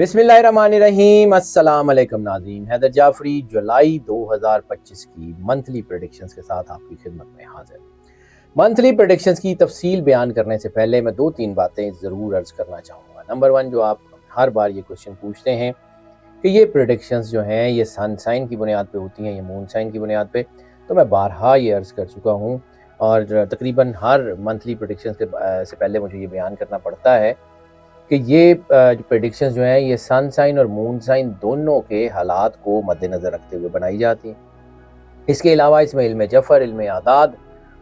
बिस्मिल्लाहिर्रहमानिर्रहीम। अस्सलाम वालेकुम नाज़रीन, हैदर जाफरी जुलाई 2025 की मंथली प्रेडिक्शंस के साथ आपकी खिदमत में हाजिर। मंथली प्रेडिक्शंस की तफसील बयान करने से पहले मैं दो तीन बातें ज़रूर अर्ज़ करना चाहूँगा। नंबर वन, जो आप हर बार ये क्वेश्चन पूछते हैं कि ये प्रेडिक्शंस जो हैं ये सन साइन की बुनियाद पे होती हैं या मून साइन की बुनियाद पे, तो मैं बारहा ये अर्ज़ कर चुका हूँ और तकरीबन हर मंथली प्रेडिक्शंस से पहले मुझे ये बयान करना पड़ता है कि ये जो प्रेडिक्शंस जो हैं ये सन साइन और मून साइन दोनों के हालात को मद्देनज़र रखते हुए बनाई जाती हैं। इसके अलावा इसमें इल्म जफ़र, इल्म आदाद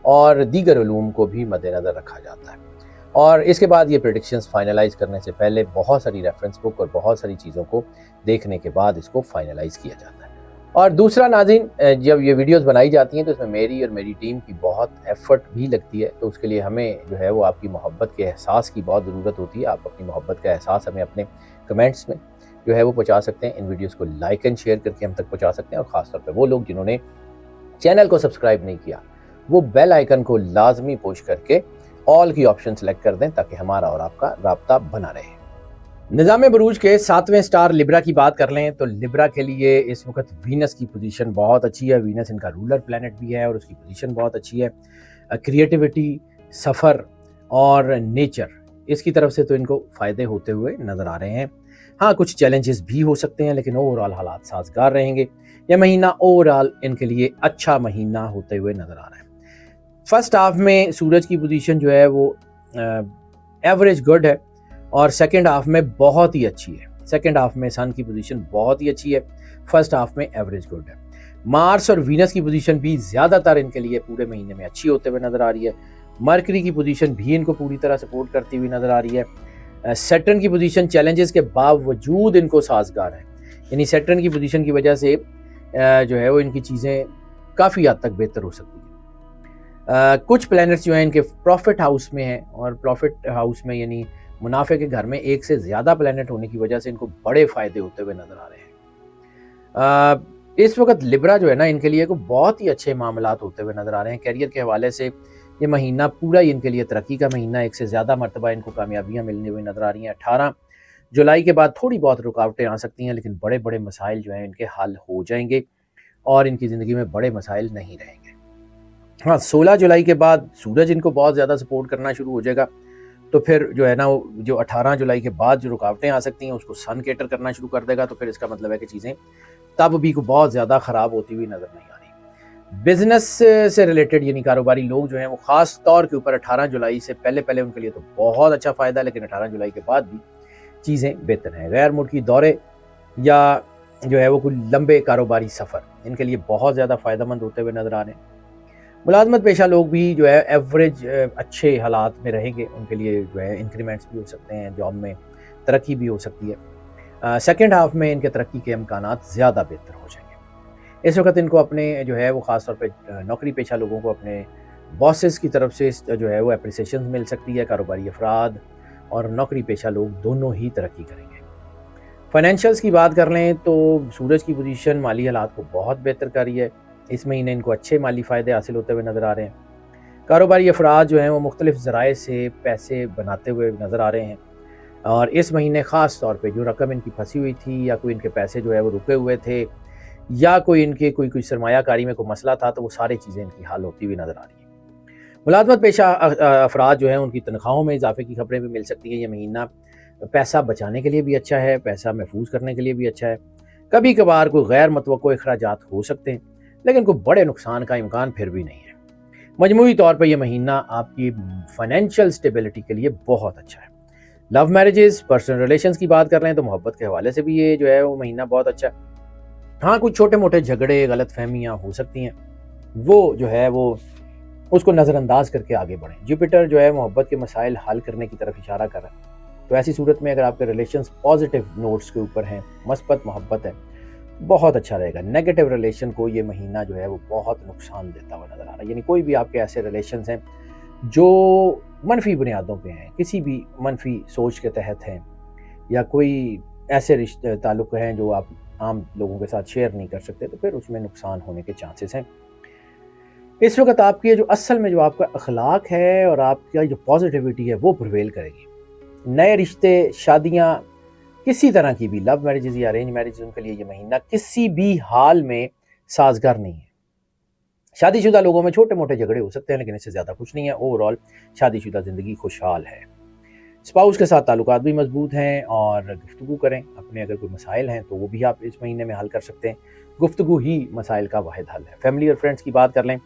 और दीगर उलूम को भी मद्देनज़र रखा जाता है। और इसके बाद ये प्रेडिक्शंस फाइनलाइज़ करने से पहले बहुत सारी रेफरेंस बुक और बहुत सारी चीज़ों को देखने के बाद इसको फाइनलाइज़ किया जाता है। और दूसरा नाज़रीन, जब ये वीडियोस बनाई जाती हैं तो इसमें मेरी और मेरी टीम की बहुत एफ़र्ट भी लगती है, तो उसके लिए हमें जो है वो आपकी मोहब्बत के एहसास की बहुत ज़रूरत होती है। आप अपनी मोहब्बत का एहसास हमें अपने कमेंट्स में जो है वो पहुँचा सकते हैं। इन वीडियोज़ को लाइक एंड शेयर करके हम तक पहुँचा सकते हैं और ख़ासतौर पर वो लोग जिन्होंने चैनल को सब्सक्राइब नहीं किया, वो बेल आइकन को लाजमी पुश करके ऑल की ऑप्शन सेलेक्ट कर दें ताकि हमारा और आपका राब्ता बना रहे। निज़ाम बरूज के 7वें स्टार लिब्रा की बात कर लें तो लिब्रा के लिए इस वक्त वीनस की पोजीशन बहुत अच्छी है। वीनस इनका रूलर प्लैनेट भी है और उसकी पोजीशन बहुत अच्छी है। क्रिएटिविटी, सफ़र और नेचर, इसकी तरफ से तो इनको फ़ायदे होते हुए नज़र आ रहे हैं। हाँ, कुछ चैलेंजेस भी हो सकते हैं लेकिन ओवरऑल हालात साजगार रहेंगे। यह महीना ओवरऑल इनके लिए अच्छा महीना होते हुए नज़र आ रहा है। फर्स्ट हाफ में सूरज की पोजीशन जो है वो एवरेज गुड है और सेकंड हाफ में बहुत ही अच्छी है। सेकंड हाफ में सन की पोजीशन बहुत ही अच्छी है, फर्स्ट हाफ में एवरेज गुड है। मार्स और वीनस की पोजीशन भी ज़्यादातर इनके लिए पूरे महीने में अच्छी होते हुए नज़र आ रही है। मरकरी की पोजीशन भी इनको पूरी तरह सपोर्ट करती हुई नज़र आ रही है। सैटर्न की पोजीशन चैलेंजेस के बावजूद इनको साजगार है, यानी सैटर्न की पोजीशन की वजह से जो है वो इनकी चीज़ें काफ़ी हद तक बेहतर हो सकती है। कुछ प्लैनेट्स जो हैं इनके प्रॉफिट हाउस में हैं और प्रॉफिट हाउस में यानी मुनाफे के घर में एक से ज़्यादा प्लैनेट होने की वजह से इनको बड़े फ़ायदे होते हुए नज़र आ रहे हैं। इस वक्त लिब्रा जो है ना इनके लिए को बहुत ही अच्छे मामलात होते हुए नज़र आ रहे हैं। कैरियर के हवाले से ये महीना पूरा ही इनके लिए तरक्की का महीना, एक से ज़्यादा मरतबा इनको कामयाबियाँ मिलने हुई नज़र आ रही हैं। 18 जुलाई के बाद थोड़ी बहुत रुकावटें आ सकती हैं लेकिन बड़े बड़े मसाइल जो हैं इनके हल हो जाएंगे और इनकी ज़िंदगी में बड़े मसाइल नहीं रहेंगे। हाँ, 16 जुलाई के बाद सूरज इनको बहुत ज़्यादा सपोर्ट करना शुरू हो जाएगा, तो फिर जो है ना जो 18 जुलाई के बाद जो रुकावटें आ सकती हैं उसको सन केटर करना शुरू कर देगा, तो फिर इसका मतलब है कि चीज़ें तब भी को बहुत ज़्यादा ख़राब होती हुई नज़र नहीं आ रही। बिजनेस से रिलेटेड यानी कारोबारी लोग जो हैं वो ख़ास तौर के ऊपर 18 जुलाई से पहले उनके लिए तो बहुत अच्छा फ़ायदा है, लेकिन 18 जुलाई के बाद भी चीज़ें बेहतर हैं। गैर मुल्की दौरे या जो है वो कोई लंबे कारोबारी सफ़र इनके लिए बहुत ज़्यादा फ़ायदेमंद होते हुए नज़र आ रहे हैं। मुलाजमत पेशा लोग भी जो है एवरेज अच्छे हालात में रहेंगे, उनके लिए जो है इंक्रीमेंट्स भी हो सकते हैं, जॉब में तरक्की भी हो सकती है। सेकंड हाफ में इनके तरक्की के इम्कानात ज़्यादा बेहतर हो जाएंगे। इस वक्त इनको अपने जो है वो ख़ास तौर पे नौकरी पेशा लोगों को अपने बॉसेस की तरफ से जो है वो अप्रिसिएशन मिल सकती है। कारोबारी अफराद और नौकरी पेशा लोग दोनों ही तरक्की करेंगे। फाइनेंशियल्स की बात कर लें तो सूरज की पोजीशन माली हालात को बहुत बेहतर कर रही है। इस महीने इनको अच्छे माली फ़ायदे हासिल होते हुए नज़र आ रहे हैं। कारोबारी अफराद जो हैं वो मुख्तलिफ ज़राए से पैसे बनाते हुए नज़र आ रहे हैं और इस महीने ख़ास तौर पे जो रकम इनकी फंसी हुई थी या कोई इनके पैसे जो है वो रुके हुए थे या कोई इनके कोई सरमायाकारी में कोई मसला था, तो वो सारी चीज़ें इनकी हल होती हुई नज़र आ रही हैं। मुलाजमत पेशा अफराद जो हैं उनकी तनख्वाहों में इजाफे की खबरें भी मिल सकती हैं। ये महीना पैसा बचाने के लिए भी अच्छा है, पैसा महफूज करने के लिए भी अच्छा है। कभी कभार कोई गैर मुतवक्को अखराजात हो सकते हैं लेकिन कोई बड़े नुकसान का इम्कान फिर भी नहीं है। मजमूई तौर पर यह महीना आपकी फाइनेंशियल स्टेबिलिटी के लिए बहुत अच्छा है। लव मैरिजेस, पर्सनल रिलेशंस की बात कर रहे हैं तो मोहब्बत के हवाले से भी ये जो है वो महीना बहुत अच्छा है। हाँ, कुछ छोटे मोटे झगड़े, गलत फहमियाँ हो सकती हैं, वो जो है वो उसको नज़रअंदाज करके आगे बढ़ें। जुपिटर जो है मोहब्बत के मसाइल हल करने की तरफ इशारा कर रहा है, तो ऐसी सूरत में अगर आपके रिलेशंस पॉजिटिव नोट्स के ऊपर हैं, मस्बत मोहब्बत है, बहुत अच्छा रहेगा। नेगेटिव रिलेशन को ये महीना जो है वो बहुत नुकसान देता हुआ नज़र आ रहा है। यानी कोई भी आपके ऐसे रिलेशंस हैं जो मनफी बुनियादों पे हैं, किसी भी मनफी सोच के तहत हैं या कोई ऐसे रिश्ते ताल्लुक़ हैं जो आप आम लोगों के साथ शेयर नहीं कर सकते, तो फिर उसमें नुकसान होने के चांसेस हैं। इस वक्त आपकी जो असल में जो आपका अखलाक है और आपका जो पॉजिटिविटी है वो प्रिवेल करेगी। नए रिश्ते, शादियाँ किसी तरह की भी लव मैरिजेज या अरेंज मैरिज, उनके लिए ये महीना किसी भी हाल में साजगार नहीं है। शादीशुदा लोगों में छोटे मोटे झगड़े हो सकते हैं, लेकिन इससे ज़्यादा कुछ नहीं है। ओवरऑल शादीशुदा ज़िंदगी खुशहाल है। स्पाउस के साथ ताल्लुकात भी मजबूत हैं और गुफ्तगू करें। अपने अगर कोई मसाइल हैं तो वो भी आप इस महीने में हल कर सकते हैं। गुफ्तगू ही मसाइल का वाहिद हल है। फैमिली और फ्रेंड्स की बात कर लें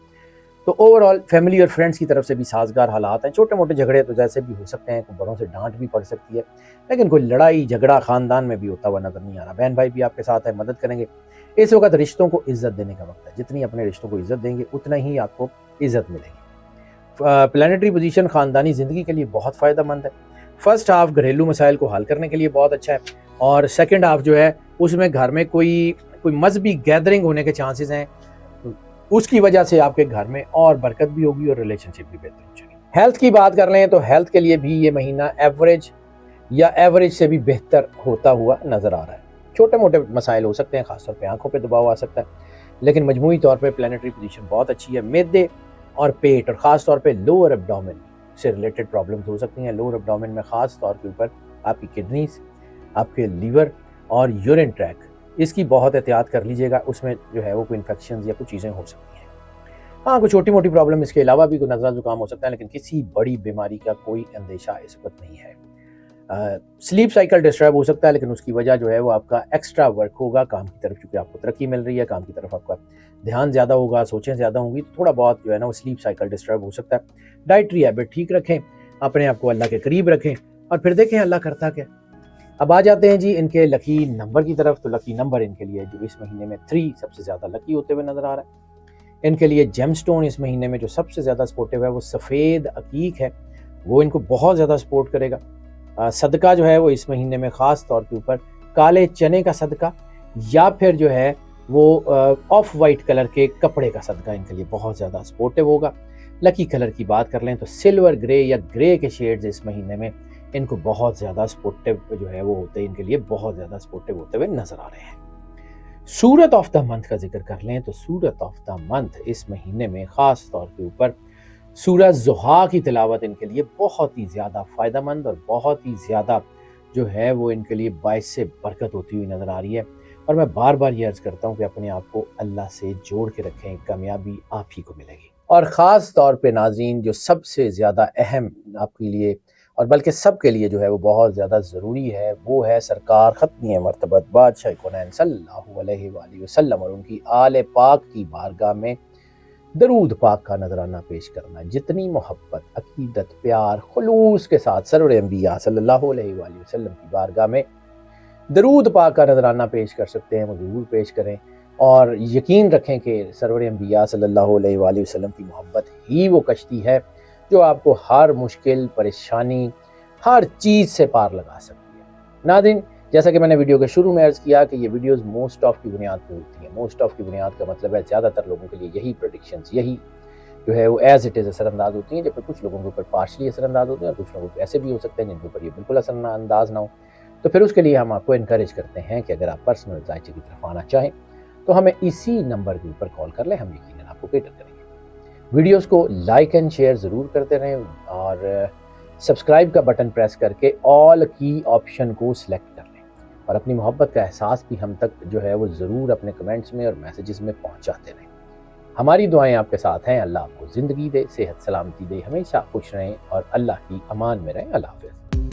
तो ओवरऑल फैमिली और फ्रेंड्स की तरफ से भी साजगार हालात हैं। छोटे मोटे झगड़े तो जैसे भी हो सकते हैं, कोई बड़ों से डांट भी पड़ सकती है, लेकिन कोई लड़ाई झगड़ा खानदान में भी होता हुआ नजर नहीं आ रहा। बहन भाई भी आपके साथ है, मदद करेंगे। इस वक्त रिश्तों को इज्जत देने का वक्त है। जितनी अपने रिश्तों को इज्जत देंगे उतना ही आपको इज्जत मिलेगी। प्लानिटरी पोजीशन खानदानी ज़िंदगी के लिए बहुत फ़ायदेमंद है। फर्स्ट हाफ घरेलू मसाइल को हल करने के लिए बहुत अच्छा है, और सेकेंड हाफ जो है उसमें घर में कोई मजहबी गैदरिंग होने के चांसेस हैं। उसकी वजह से आपके घर में और बरकत भी होगी और रिलेशनशिप भी बेहतर हो जाएगी। हेल्थ की बात कर लें तो हेल्थ के लिए भी ये महीना एवरेज या एवरेज से भी बेहतर होता हुआ नजर आ रहा है। छोटे मोटे मसाइल हो सकते हैं, खासतौर पे आंखों पे दबाव आ सकता है, लेकिन मजमूई तौर पे प्लानिटरी पोजीशन बहुत अच्छी है। मैदे और पेट और ख़ास तौर पे लोअर एब्डोमेन से रिलेटेड प्रॉब्लम्स हो सकती हैं। लोअर एब्डोमेन में ख़ास तौर के ऊपर आपकी किडनीज, आपके लीवर और यूरिन ट्रैक, इसकी बहुत एहतियात कर लीजिएगा। उसमें जो है वो कोई इन्फेक्शन या कुछ चीज़ें हो सकती हैं। हाँ, कोई छोटी मोटी प्रॉब्लम इसके अलावा भी कोई नज़ला जुकाम हो सकता है, लेकिन किसी बड़ी बीमारी का कोई अंदेशा इस वक्त नहीं है। स्लीप साइकिल डिस्टर्ब हो सकता है, लेकिन उसकी वजह जो है वो आपका एक्स्ट्रा वर्क होगा काम की तरफ। चूँकि आपको तरक्की मिल रही है, काम की तरफ आपका ध्यान ज़्यादा होगा, सोचें ज़्यादा होंगी, तो थोड़ा बहुत जो है ना वो स्लीप साइकिल डिस्टर्ब हो सकता है। डाइटरी हैबिट ठीक रखें, अपने आप को अल्लाह के करीब रखें, और फिर देखें अल्लाह करता क्या। अब आ जाते हैं जी इनके लकी नंबर की तरफ। तो लकी नंबर इनके लिए जो इस महीने में 3 सबसे ज़्यादा लकी होते हुए नज़र आ रहा है। इनके लिए जेमस्टोन इस महीने में जो सबसे ज़्यादा सपोर्टिव है वो सफ़ेद अकीक है, वो इनको बहुत ज़्यादा सपोर्ट करेगा। सदका जो है वो इस महीने में ख़ास तौर के ऊपर काले चने का सदका, या फिर जो है वो ऑफ वाइट कलर के कपड़े का सदका इनके लिए बहुत ज़्यादा सपोर्टिव होगा। लकी कलर की बात कर लें तो सिल्वर ग्रे या ग्रे के शेड्स इस महीने में इनको बहुत ज़्यादा सपोर्टिव जो है वो होते हैं, इनके लिए बहुत ज़्यादा सपोर्टिव होते हुए नज़र आ रहे हैं। सूरत ऑफ द मंथ का जिक्र कर लें तो सूरत ऑफ द मंथ इस महीने में ख़ास तौर के ऊपर सूरह ज़ुहा की तिलावत इनके लिए बहुत ही ज़्यादा फ़ायदेमंद और बहुत ही ज़्यादा जो है वो इनके लिए बाइस से बरकत होती हुई नज़र आ रही है। और मैं बार बार ये अर्ज़ करता हूँ कि अपने आप को अल्लाह से जोड़ के रखें, कामयाबी आप ही को मिलेगी। और ख़ास तौर पे नाज़रीन, जो सबसे ज़्यादा अहम आपके लिए और बल्कि सब के लिए जो है वो बहुत ज़्यादा ज़रूरी है, वो है सरकार ख़त्मी मर्तबत बादशाह कौनैन सल्लल्लाहु अलैहि वसल्लम और उनकी आले पाक की बारगाह में दरूद पाक का नजराना पेश करना। जितनी मोहब्बत, अकीदत, प्यार, खुलूस के साथ सरवर अंबिया सल्लल्लाहु अलैहि वसल्लम की बारगाह में दरूद पाक का नजराना पेश कर सकते हैं, वो ज़रूर पेश करें। और यकीन रखें कि सरवर अंबिया सल्लल्लाहु अलैहि वसल्लम की मोहब्बत ही वो कश्ती है जो आपको हर मुश्किल, परेशानी, हर चीज़ से पार लगा सकती है। नाज़रीन, जैसा कि मैंने वीडियो के शुरू में अर्ज़ किया कि ये वीडियोस मोस्ट ऑफ की बुनियाद पे होती हैं। मोस्ट ऑफ की बुनियाद का मतलब है ज़्यादातर लोगों के लिए यही प्रेडिक्शंस, यही जो है वो एज इट इज़ असरअंदाज होती हैं, जबकि कुछ लोगों के ऊपर पार्शली असरअंदाज होते हैं और कुछ लोगों को ऐसे भी हो सकते हैं जिनके ऊपर ये बिल्कुल असरअंदाज ना हो। तो फिर उसके लिए हम आपको इनकरेज करते हैं कि अगर आप पर्सनल जायचे की तरफ आना चाहें तो हमें इसी नंबर के ऊपर कॉल कर लें, हम यकीनन आपको कैटर करेंगे। वीडियोस को लाइक एंड शेयर ज़रूर करते रहें और सब्सक्राइब का बटन प्रेस करके ऑल की ऑप्शन को सिलेक्ट कर लें, और अपनी मोहब्बत का एहसास भी हम तक जो है वो ज़रूर अपने कमेंट्स में और मैसेजेस में पहुंचाते रहें। हमारी दुआएं आपके साथ हैं। अल्लाह आपको ज़िंदगी दे, सेहत सलामती दे, हमेशा खुश रहें और अल्लाह की अमान में रहें। अल्लाह हाफ़िज़।